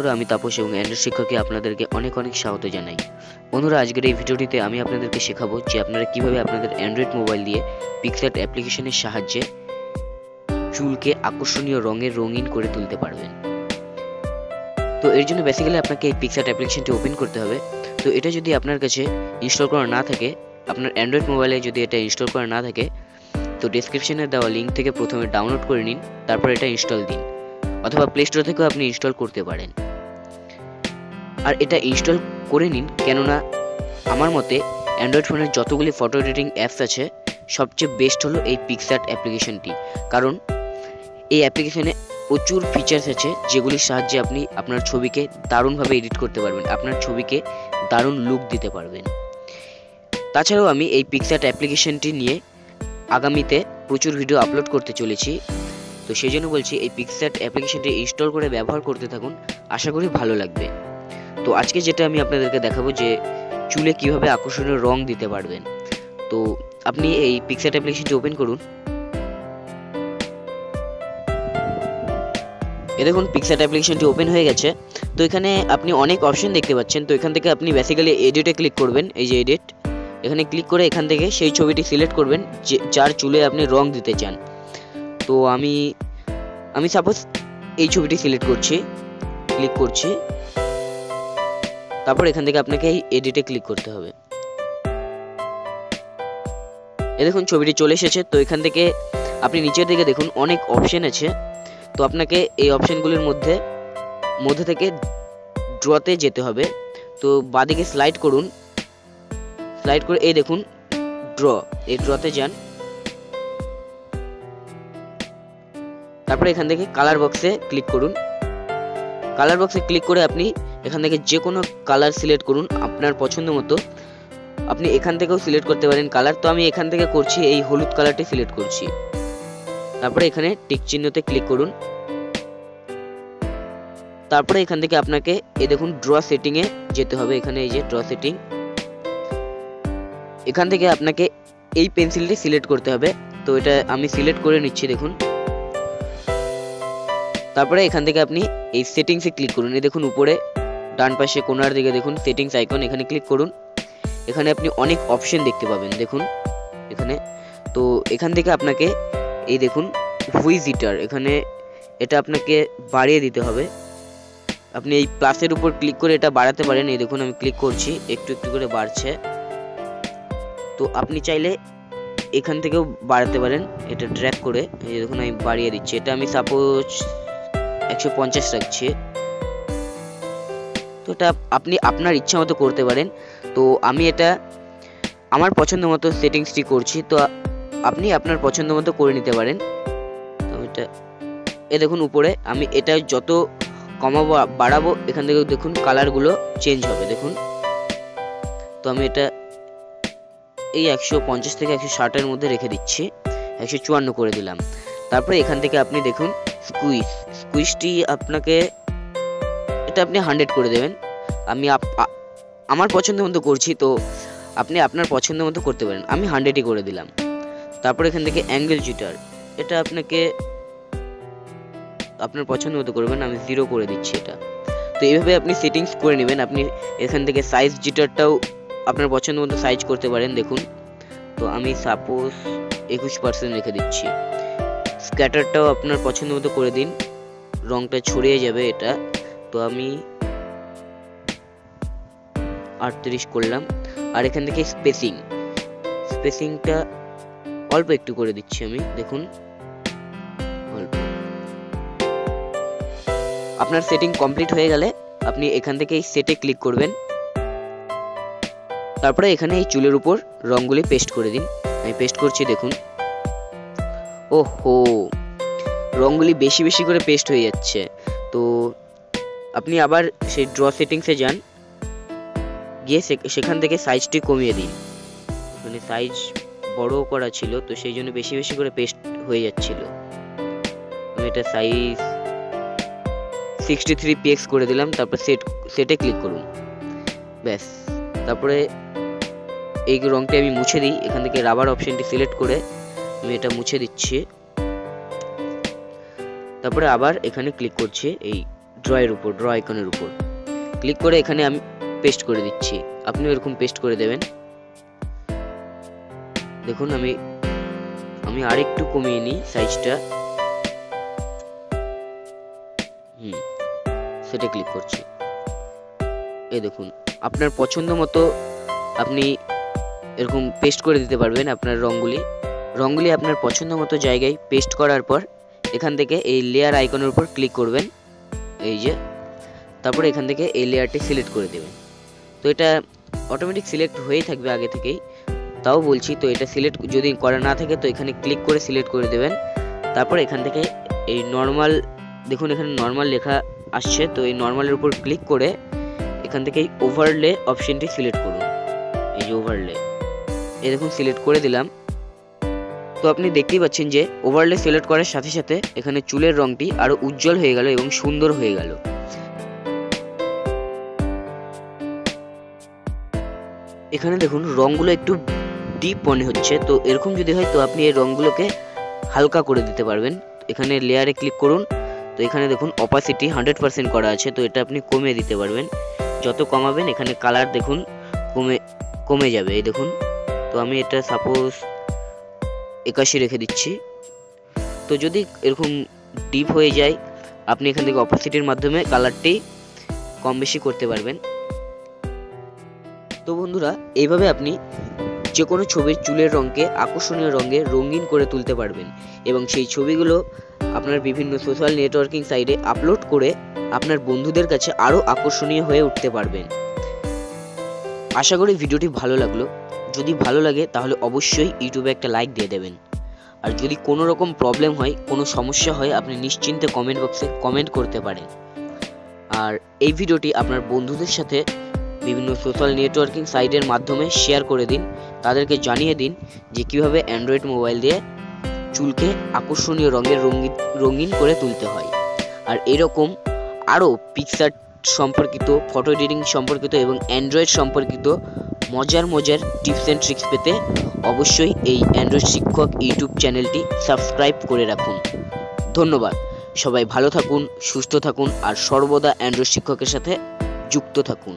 বন্ধুরা, আমি তাপস এবং অ্যান্ড্রয়েড শিক্ষকে আপনাদেরকে অনেক অনেক স্বাগত জানাই। বন্ধুরা, আজকের এই ভিডিওটিতে আমি আপনাদেরকে শেখাবো যে আপনারা কিভাবে আপনাদের অ্যান্ড্রয়েড মোবাইল দিয়ে পিক্সআর্ট অ্যাপ্লিকেশনের সাহায্যে চুলকে আকর্ষণীয় রঙের রঙিন করে তুলতে পারবেন। তো এর জন্য বেসিক্যালি আপনাকে এই পিক্সআর্ট অ্যাপ্লিকেশনটি ওপেন করতে হবে। তো এটা যদি আপনার কাছে ইনস্টল করা না থাকে, আপনার অ্যান্ড্রয়েড মোবাইলে যদি এটা ইনস্টল করা না থাকে, তো ডেসক্রিপশনে দেওয়া লিঙ্ক থেকে প্রথমে ডাউনলোড করে নিন, তারপর এটা ইনস্টল দিন, অথবা প্লে স্টোর থেকেও আপনি ইনস্টল করতে পারেন। আর এটা ইনস্টল করে নিন, কেননা আমার মতে অ্যান্ড্রয়েড ফোনের যতগুলি ফটো এডিটিং অ্যাপস আছে সবচেয়ে বেস্ট হলো এই পিক্সআর্ট অ্যাপ্লিকেশনটি। কারণ এই অ্যাপ্লিকেশনে প্রচুর ফিচার্স আছে যেগুলির সাহায্যে আপনি আপনার ছবিকে দারুণভাবে এডিট করতে পারবেন, আপনার ছবিকে দারুণ লুক দিতে পারবেন। তাছাড়াও আমি এই পিক্সআর্ট অ্যাপ্লিকেশনটি নিয়ে আগামীতে প্রচুর ভিডিও আপলোড করতে চলেছি। তো সেই জন্য বলছি, এই পিক্সআর্ট অ্যাপ্লিকেশনটি ইনস্টল করে ব্যবহার করতে থাকুন, আশা করি ভালো লাগবে। তো আজকে যেটা আমি আপনাদেরকে দেখাবো যে চুলে কিভাবে আকর্ষণীয় রং দিতে পারবেন। তো আপনি এই পিক্সআর্ট অ্যাপ্লিকেশনটি ওপেন করুন। দেখুন, পিক্সআর্ট অ্যাপ্লিকেশনটি ওপেন হয়ে গেছে। তো এখানে আপনি অনেক অপশন দেখতে পাচ্ছেন। তো এখান থেকে আপনি বেসিক্যালি এডিটে ক্লিক করবেন। এই যে এডিট, এখানে ক্লিক করে এখান থেকে সেই ছবিটি সিলেক্ট করবেন যার চুলে আপনি রং দিতে চান। তো আমি সাপোজ এই ছবিটি সিলেক্ট করছি, ক্লিক করছি, তারপর এখান থেকে আপনাকে এই এডিটে ক্লিক করতে হবে। দেখুন, ছবিটি চলে এসেছে। তো এখান থেকে আপনি নিচের দিকে দেখুন অনেক অপশন আছে। তো আপনাকে এই অপশনগুলির মধ্যে থেকে ড্রতে যেতে হবে। তো বাঁদিকে স্লাইড করুন, স্লাইড করে এই দেখুন ড্র, এই ড্রতে যান। তারপরে এখান থেকে কালার বক্সে ক্লিক করুন। কালার বক্সে ক্লিক করে আপনি এখান থেকে যে কোনো কালার সিলেক্ট করুন আপনার পছন্দ মতো। আপনি এখান থেকেও সিলেক্ট করতে পারেন কালার। তো আমি এখান থেকে করছি এই হলুদ কালারটি সিলেক্ট করছি। তারপরে এখানে টিক চিহ্নতে ক্লিক করুন। তারপরে এখান থেকে আপনাকে এই দেখুন ড্র সেটিং এ যেতে হবে। এখানে এই যে ড্র সেটিং, এখান থেকে আপনাকে এই পেন্সিলটি সিলেক্ট করতে হবে। তো এটা আমি সিলেক্ট করে নিচ্ছি, দেখুন। তারপরে এখান থেকে আপনি এই সেটিংসে ক্লিক করুন। এই দেখুন উপরে ডান পাশে কোণার দিকে দেখুন সেটিংস আইকন, এখানে ক্লিক করুন। এখানে আপনি অনেক অপশন দেখতে পাবেন, দেখুন এখানে। তো এখান থেকে আপনাকে এই দেখুন হুইজিটার, এখানে এটা আপনাকে বাড়িয়ে দিতে হবে। আপনি এই প্লাসের উপর ক্লিক করে এটা বাড়াতে পারেন। এই দেখুন আমি ক্লিক করছি, একটু একটু করে বাড়ছে। তো আপনি চাইলে এখান থেকেও বাড়াতে পারেন, এটা ড্র্যাগ করে। এই দেখুন আমি বাড়িয়ে দিচ্ছি। এটা আমি সাপোজ 150 রাখছি। তো এটা আপনি আপনার ইচ্ছা মতো করতে পারেন। তো আমি এটা আমার পছন্দ মতো সেটিংসটি করছি। তো আপনি আপনার পছন্দ মতো করে নিতে পারেন। তো এটা এই দেখুন উপরে আমি এটা যত কমাবো বাড়াবো এখান থেকে দেখুন কালারগুলো চেঞ্জ হবে, দেখুন। তো আমি এটা এই 150 থেকে 160 এর মধ্যে রেখে দিচ্ছি, 154 করে দিলাম। তারপরে এখান থেকে আপনি দেখুন স্কুইজটি আপনাকে এটা আপনি 100 করে দেবেন। আমি আমার পছন্দ মতো করছি, তো আপনি আপনার পছন্দ মতো করতে পারেন। আমি 100ই করে দিলাম। তারপর এখান থেকে অ্যাঙ্গেল জিটার, এটা আপনাকে আপনার পছন্দ মতো করবেন। আমি 0 করে দিচ্ছি এটা। তো এইভাবে আপনি সেটিংস করে নেবেন। আপনি এখান থেকে সাইজ জিটারটাও আপনার পছন্দ মতো সাইজ করতে পারেন, দেখুন। তো আমি সাপোজ 21% রেখে দিচ্ছি। স্ক্যাটারটাও আপনার পছন্দ মতো করে দিন, রংটা ছড়িয়ে যাবে এটা। তো আমি 38 করলাম। আর এখান থেকে স্পেসিংটা অল্প একটু করে দিচ্ছি আমি, দেখুন অল্প। আপনার সেটিং কমপ্লিট হয়ে গেলে আপনি এখান থেকে এই সেটে ক্লিক করবেন। তারপরে এখানে এই চুলের উপর রংগুলি পেস্ট করে দিন। আমি পেস্ট করছি, দেখুন। ওহো, রংগুলি বেশি বেশি করে পেস্ট হয়ে যাচ্ছে। তো আপনি আবার সেই ড্র সেটিংসে যান, গিয়ে সেখান থেকে সাইজটি কমিয়ে দিন। মানে সাইজ বড় করা ছিল, তো সেই জন্য বেশি বেশি করে পেস্ট হয়ে যাচ্ছিল। আমি এটা সাইজ 63 px করে দিলাম। তারপর সেটে ক্লিক করুন, ব্যাস। তারপরে এই রংটি আমি মুছে দিই। এখান থেকে রাবার অপশনটি সিলেক্ট করে আমি এটা মুছে দিচ্ছি। তারপরে আবার এখানে ক্লিক করছি এই ড্র আইকনের উপর ক্লিক করে এখানে আমি পেস্ট করে দিচ্ছি। আপনি এরকম পেস্ট করে দেবেন। দেখুন আমি আরেকটু কমিয়ে নিই সাইজটা। সেটা ক্লিক করছি। এই দেখুন আপনার পছন্দ মতো আপনি এরকম পেস্ট করে দিতে পারবেন। আপনার রঙগুলি আপনার পছন্দ মতো জায়গায় পেস্ট করার পর এখান থেকে এই লেয়ার আইকনের উপর ক্লিক করবেন, এই যে, তারপর এখান থেকে এই লেয়ারটি সিলেক্ট করে দেবেন। তো এটা অটোমেটিক সিলেক্ট হয়েই থাকবে আগে থেকেই, তাও বলছি। তো এটা সিলেক্ট যদি করা না থাকে তো এখানে ক্লিক করে সিলেক্ট করে দেবেন। তারপর এখান থেকে এই নর্মাল, দেখুন এখানে নর্মাল লেখা আসছে, তো এই নর্মালের উপর ক্লিক করে এখান থেকে এই ওভারলে অপশনটি সিলেক্ট করুন। এই যে ওভারলে, এই দেখুন সিলেক্ট করে দিলাম। তো আপনি দেখতেই পাচ্ছেন যে ওভারলে সিলেক্ট করার সাথে সাথে এখানে চুলের রংটি আরো উজ্জ্বল হয়ে গেল এবং সুন্দর হয়ে গেল। এখানে দেখুন রংগুলো একটু ডিপ মনে হচ্ছে, তো এরকম যদি হয় তো আপনি এই রংগুলোকে হালকা করে দিতে পারবেন। এখানে লেয়ারে ক্লিক করুন, তো এখানে দেখুন অপাসিটি 100% করা আছে, তো এটা আপনি কমিয়ে দিতে পারবেন। যত কমাবেন এখানে কালার দেখুন কমে যাবে। এই দেখুন, তো আমি এটা সাপোজ 81 রেখে দিচ্ছি। তো যদি এরকম ডিপ হয়ে যায় আপনি এখান থেকে অপাসিটির মাধ্যমে কালারটি কম বেশি করতে পারবেন। তো বন্ধুরা, এইভাবে আপনি যে কোনো ছবির চুলের রঙকে আকর্ষণীয় রঙে রঙিন করে তুলতে পারবেন এবং সেই ছবিগুলো আপনার বিভিন্ন সোশ্যাল নেটওয়ার্কিং সাইটে আপলোড করে আপনার বন্ধুদের কাছে আরও আকর্ষণীয় হয়ে উঠতে পারবেন। আশা করি ভিডিওটি ভালো লাগলো। যদি ভালো লাগে তাহলে অবশ্যই ইউটিউবে একটা লাইক দিয়ে দেবেন। আর যদি কোনো রকম প্রবলেম হয়, কোনো সমস্যা হয়, আপনি নিশ্চিন্তে কমেন্ট বক্সে কমেন্ট করতে পারেন। আর এই ভিডিওটি আপনার বন্ধুদের সাথে বিভিন্ন সোশ্যাল নেটওয়ার্কিং সাইটের মাধ্যমে শেয়ার করে দিন। তাদেরকে জানিয়ে দিন যে কীভাবে অ্যান্ড্রয়েড মোবাইল দিয়ে চুলকে আকর্ষণীয় রঙের রঙিন করে তুলতে হয়। আর এরকম আরও পিকচার সম্পর্কিত, ফটো এডিটিং সম্পর্কিত এবং অ্যান্ড্রয়েড সম্পর্কিত মজার টিপস অ্যান্ড ট্রিক্স পেতে অবশ্যই এই অ্যান্ড্রয়েড শিক্ষক ইউটিউব চ্যানেলটি সাবস্ক্রাইব করে রাখুন। ধন্যবাদ। সবাই ভালো থাকুন, সুস্থ থাকুন আর সর্বদা অ্যান্ড্রয়েড শিক্ষকের সাথে যুক্ত থাকুন।